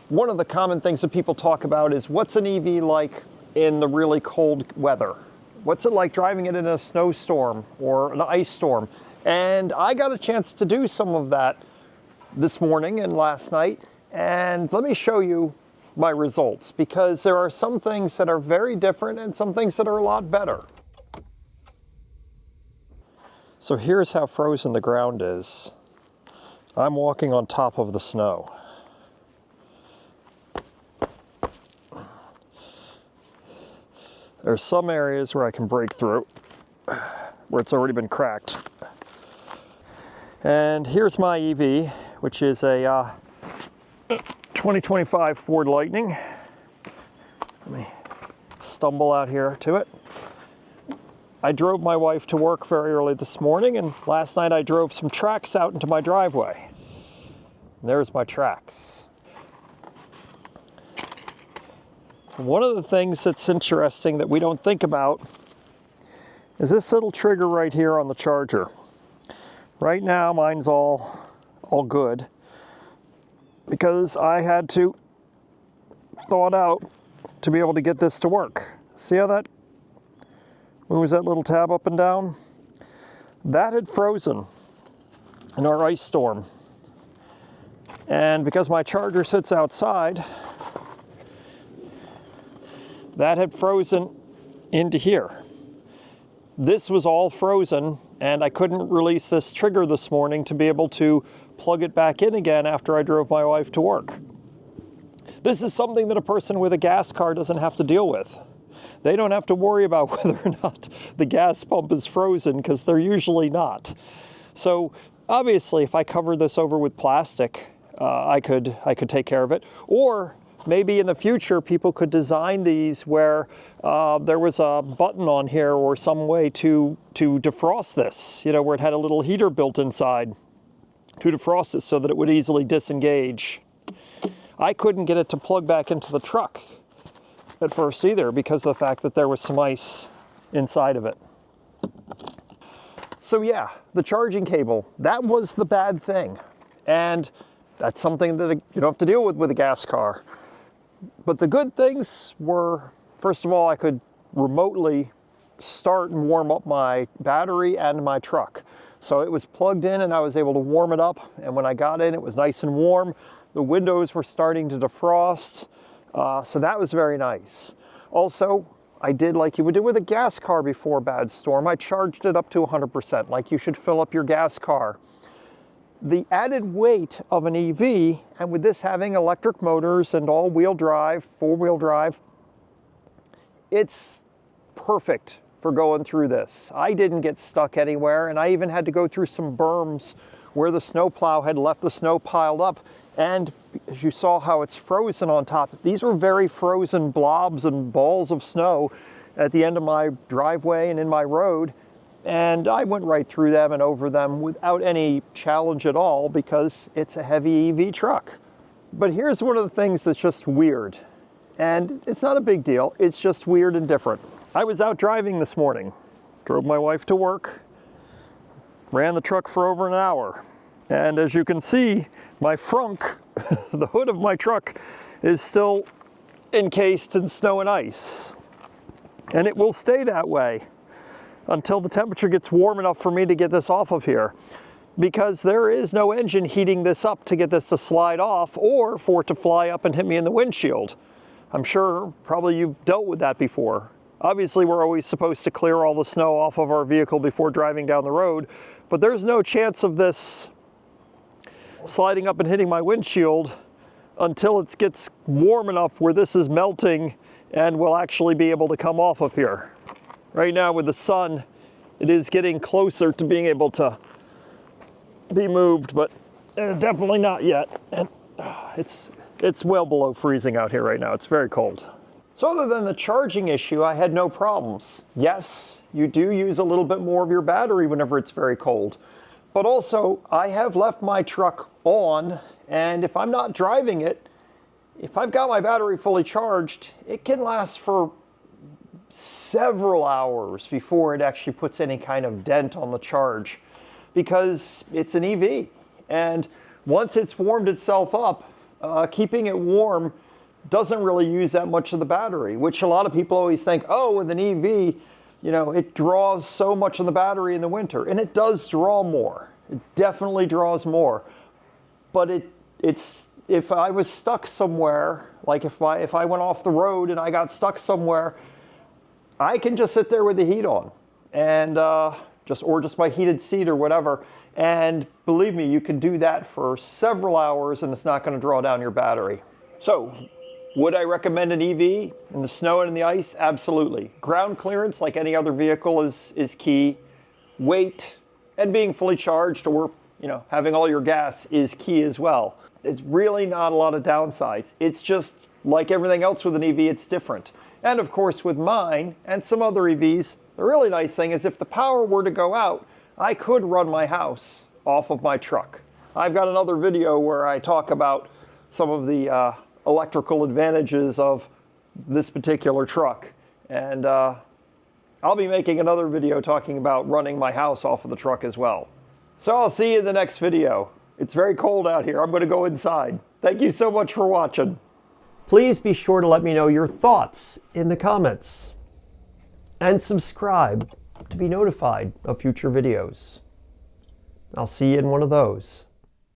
One of the common things that people talk about is what's an EV like in the really cold weather? What's it like driving it in a snowstorm or an ice storm? And I got a chance to do some of that this morning and last night. And let me show you my results, because there are some things that are very different and some things that are a lot better. So here's how frozen the ground is. I'm walking on top of the snow. There's some areas where I can break through, where it's already been cracked. And here's my EV, which is a 2025 Ford Lightning. Let me stumble out here to it. I drove my wife to work very early this morning, and last night I drove some tracks out into my driveway. And there's my tracks. One of the things that's interesting that we don't think about is this little trigger right here on the charger. Right now mine's all good because I had to thaw it out to be able to get this to work. See how that moves that little tab up and down? That had frozen in our ice storm. And because my charger sits outside, that had frozen into here. This was all frozen, and I couldn't release this trigger this morning to be able to plug it back in again after I drove my wife to work. This is something that a person with a gas car doesn't have to deal with. They don't have to worry about whether or not the gas pump is frozen, because they're usually not. So obviously, if I cover this over with plastic, I could take care of it. Or maybe in the future, people could design these where there was a button on here or some way to defrost this, you know, where it had a little heater built inside to defrost it so that it would easily disengage. I couldn't get it to plug back into the truck at first either, because of the fact that there was some ice inside of it. So yeah, the charging cable, that was the bad thing. And that's something that you don't have to deal with a gas car. But the good things were, first of all, I could remotely start and warm up my battery and my truck. So it was plugged in and I was able to warm it up. And when I got in, it was nice and warm. The windows were starting to defrost. So that was very nice. Also, I did like you would do with a gas car before a bad storm. I charged it up to 100%, like you should fill up your gas car. The added weight of an EV, and with this having electric motors and all-wheel drive, four-wheel drive, it's perfect for going through this. I didn't get stuck anywhere, and I even had to go through some berms where the snowplow had left the snow piled up. And as you saw how it's frozen on top, these were very frozen blobs and balls of snow at the end of my driveway and in my road. And I went right through them and over them without any challenge at all, because it's a heavy EV truck. But here's one of the things that's just weird. And it's not a big deal, it's just weird and different. I was out driving this morning, drove my wife to work, ran the truck for over an hour. And as you can see, my frunk, the hood of my truck, is still encased in snow and ice. And it will stay that way until the temperature gets warm enough for me to get this off of here, because there is no engine heating this up to get this to slide off or for it to fly up and hit me in the windshield. I'm sure probably you've dealt with that before. Obviously, we're always supposed to clear all the snow off of our vehicle before driving down the road, but there's no chance of this sliding up and hitting my windshield until it gets warm enough where this is melting and will actually be able to come off of here. Right now with the sun, it is getting closer to being able to be moved, but definitely not yet. And it's well below freezing out here right now. It's very cold. So other than the charging issue, I had no problems. Yes, you do use a little bit more of your battery whenever it's very cold. But also, I have left my truck on, and if I'm not driving it, if I've got my battery fully charged, it can last for several hours before it actually puts any kind of dent on the charge, because it's an EV. And once it's warmed itself up, keeping it warm doesn't really use that much of the battery, which a lot of people always think, oh, with an EV, you know, it draws so much of the battery in the winter, and it does draw more. It definitely draws more. But it's if I was stuck somewhere, like if I went off the road and I got stuck somewhere, I can just sit there with the heat on, and just my heated seat or whatever. And believe me, you can do that for several hours, and it's not going to draw down your battery. So, would I recommend an EV in the snow and in the ice? Absolutely. Ground clearance, like any other vehicle, is key. Weight and being fully charged, or having all your gas, is key as well. It's really not a lot of downsides. It's just like everything else with an EV, it's different. And of course, with mine and some other EVs, the really nice thing is if the power were to go out, I could run my house off of my truck. I've got another video where I talk about some of the electrical advantages of this particular truck. And I'll be making another video talking about running my house off of the truck as well. So I'll see you in the next video. It's very cold out here. I'm going to go inside. Thank you so much for watching. Please be sure to let me know your thoughts in the comments. And subscribe to be notified of future videos. I'll see you in one of those.